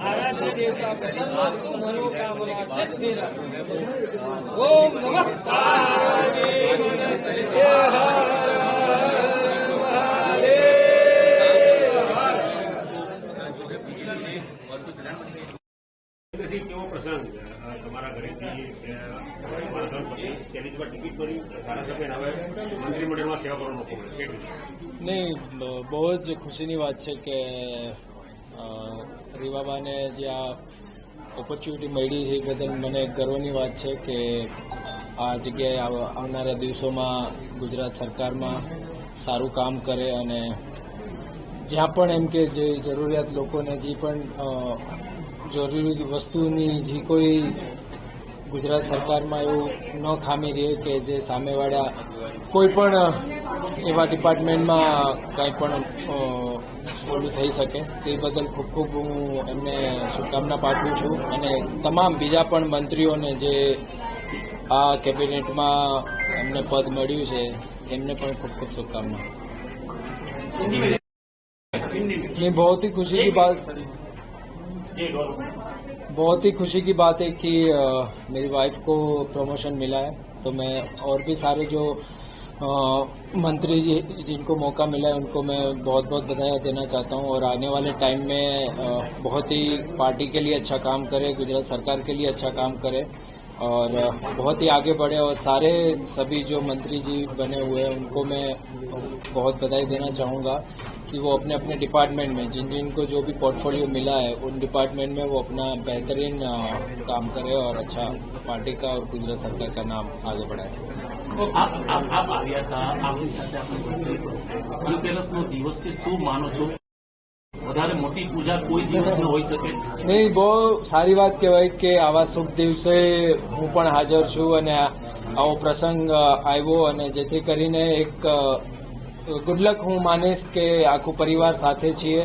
आराध्य देवता प्रसन्नस्तु मनोकामना सिद्धिरस्तु। ओम नमः पार्वती पतये हर हर महादेव। કેવો પ્રસંગ તમારા ઘરેથી તમારા ધર્મપત્ની તેની પર ટિકિટ ભરી ધારાસભ્ય હવે મંત્રીમંડળમાં સેવા કરવાનો મોકો મળે? નહીં, બહુ જ ખુશીની વાત છે કે રીવાબાને જે આ ઓપોર્ચ્યુનિટી મળી છે એ બદલ મને ગર્વની વાત છે કે આ જગ્યાએ આવનારા દિવસોમાં ગુજરાત સરકારમાં સારું કામ કરે અને જ્યાં પણ એમ કે જે જરૂરિયાત લોકોને જે પણ જરૂરી વસ્તુની જે કોઈ ગુજરાત સરકારમાં એવું ન ખામી રહે કે જે સામેવાળા કોઈ પણ એવા ડિપાર્ટમેન્ટમાં કાંઈ પણ ઓલું થઈ શકે તે બદલ ખૂબ ખૂબ હું એમને શુભકામના પાઠવું છું અને તમામ બીજા પણ મંત્રીઓને જે આ કેબિનેટમાં એમને પદ મળ્યું છે એમને પણ ખૂબ ખૂબ શુભકામના। बहुत ही खुशी की बात है कि मेरी वाइफ को प्रमोशन मिला है, तो मैं और भी सारे जो मंत्री जी जिनको मौका मिला है उनको मैं बहुत बहुत बधाई देना चाहता हूं और आने वाले टाइम में बहुत ही पार्टी के लिए अच्छा काम करे, गुजरात सरकार के लिए अच्छा काम करे और बहुत ही आगे बढ़े और सारे सभी जो मंत्री जी बने हुए हैं उनको मैं बहुत बधाई देना चाहूँगा कि वो अपने अपने डिपार्टमेंट में जिन जिनको जो भी पोर्टफोलियो मिला है उन डिपार्टमेंट में वो अपना बेहतरीन काम करे और अच्छा पार्टी का और गुजरात सरकार का नाम आगे बढ़ाए। आप આવ્યા હતા, આપની સાથે આપણે ધનતેરસનો દિવસ છે, શું માનો છો? વધારે મોટી પૂજા કોઈ દિવસ ન હોઈ શકે? નહીં, બહુ સારી વાત કહેવાય કે આવા શુભ દિવસે હું પણ હાજર છું અને આવો પ્રસંગ આવ્યો અને જેથી કરીને એક ગુડલક હું માનીશ કે આખું પરિવાર સાથે છીએ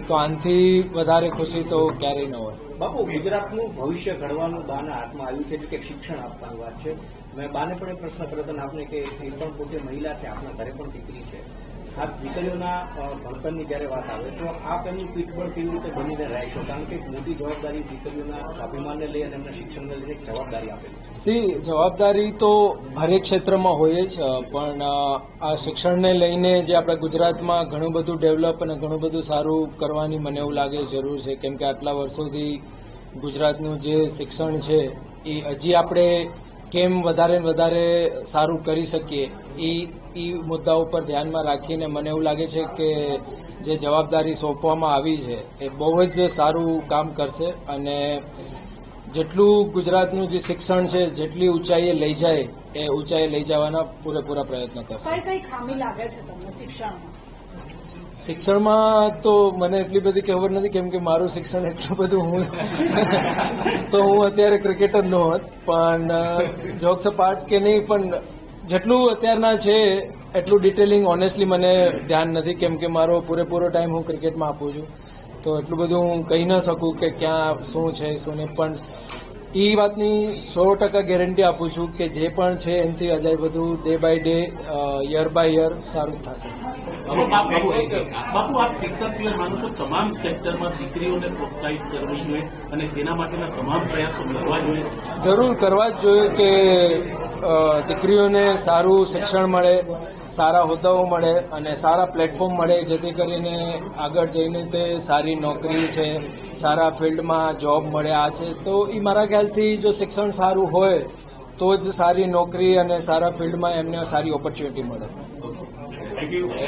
તો આનાથી વધારે ખુશી તો ક્યારેય ન હોય। બાપુ, ગુજરાતનું ભવિષ્ય ઘડવાનું બાના હાથમાં આવ્યું છે કે શિક્ષણ આપવાની વાત છે। મેં બાને પણ પ્રશ્ન કર્યો હતો આપને કે એ પણ પોતે મહિલા છે, આપણા ઘરે પણ દીકરી છે, ખાસ દીકરીઓના ભણતરની જયારે વાત આવે તો આપ એમનું પીઠબળ કેવી રીતે બનીને રહેશો? કારણ કે એક મોટી જવાબદારી દીકરીઓના સ્વાભિમાનને લઈ અને એમના શિક્ષણને લઈને એક જવાબદારી આપેલી છે। જવાબદારી તો હરેક ક્ષેત્રમાં હોય જ, પણ આ શિક્ષણને લઈને જે આપણા ગુજરાતમાં ઘણું બધું ડેવલપ અને ઘણું બધું સારું કરવાની મને એવું લાગે જરૂર છે, કેમ કે આટલા વર્ષોથી ગુજરાતનું જે શિક્ષણ છે એ હજી આપણે કેમ વધારે ને વધારે સારું કરી શકીએ એ મુદ્દા ઉપર ધ્યાનમાં રાખીને મને એવું લાગે છે કે જે જવાબદારી સોંપવામાં આવી છે એ બહુ જ સારું કામ કરશે અને જેટલું ગુજરાતનું જે શિક્ષણ છે જેટલી ઊંચાઈએ લઈ જાય એ ઊંચાઈએ લઈ જવાના પૂરેપૂરા પ્રયત્ન કરશે। કઈ ખામી લાગે છે તમને શિક્ષણમાં તો મને એટલી બધી ખબર નથી, કેમ કે મારું શિક્ષણ એટલું બધું હું અત્યારે ક્રિકેટર ન હોત, પણ જોક્સ અપાર્ટ કે નહીં, પણ જેટલું અત્યારના છે એટલું ડિટેલિંગ ઓનેસ્ટલી મને ધ્યાન નથી, કેમ કે મારો પૂરેપૂરો ટાઈમ હું ક્રિકેટમાં આપું છું, તો એટલું બધું હું કહી ન શકું કે ક્યાં શું છે શું નહીં, પણ એ વાતની 100% ગેરંટી આપું છું કે જે પણ છે એનાથી અજાય બધું day by day year by year સારું થશે। બાપુ, આપ શિક્ષક સિવાય માનો છો તમામ સેક્ટરમાં દીકરીઓને પ્રોત્સાહિત કરવી જોઈએ અને તેના માટેના તમામ પ્રયાસો કરવા જોઈએ? જરૂર કરવા જ જોઈએ કે દીકરીઓને સારું શિક્ષણ મળે, સારા હોદ્દાઓ મળે અને સારા પ્લેટફોર્મ મળે, જેથી કરીને આગળ જઈને તે સારી નોકરી છે, સારા ફિલ્ડમાં જોબ મળે આ છે, તો એ મારા ખ્યાલથી જો શિક્ષણ સારું હોય તો જ સારી નોકરી અને સારા ફિલ્ડમાં એમને સારી ઓપોર્ચ્યુનિટી મળે। Thank you.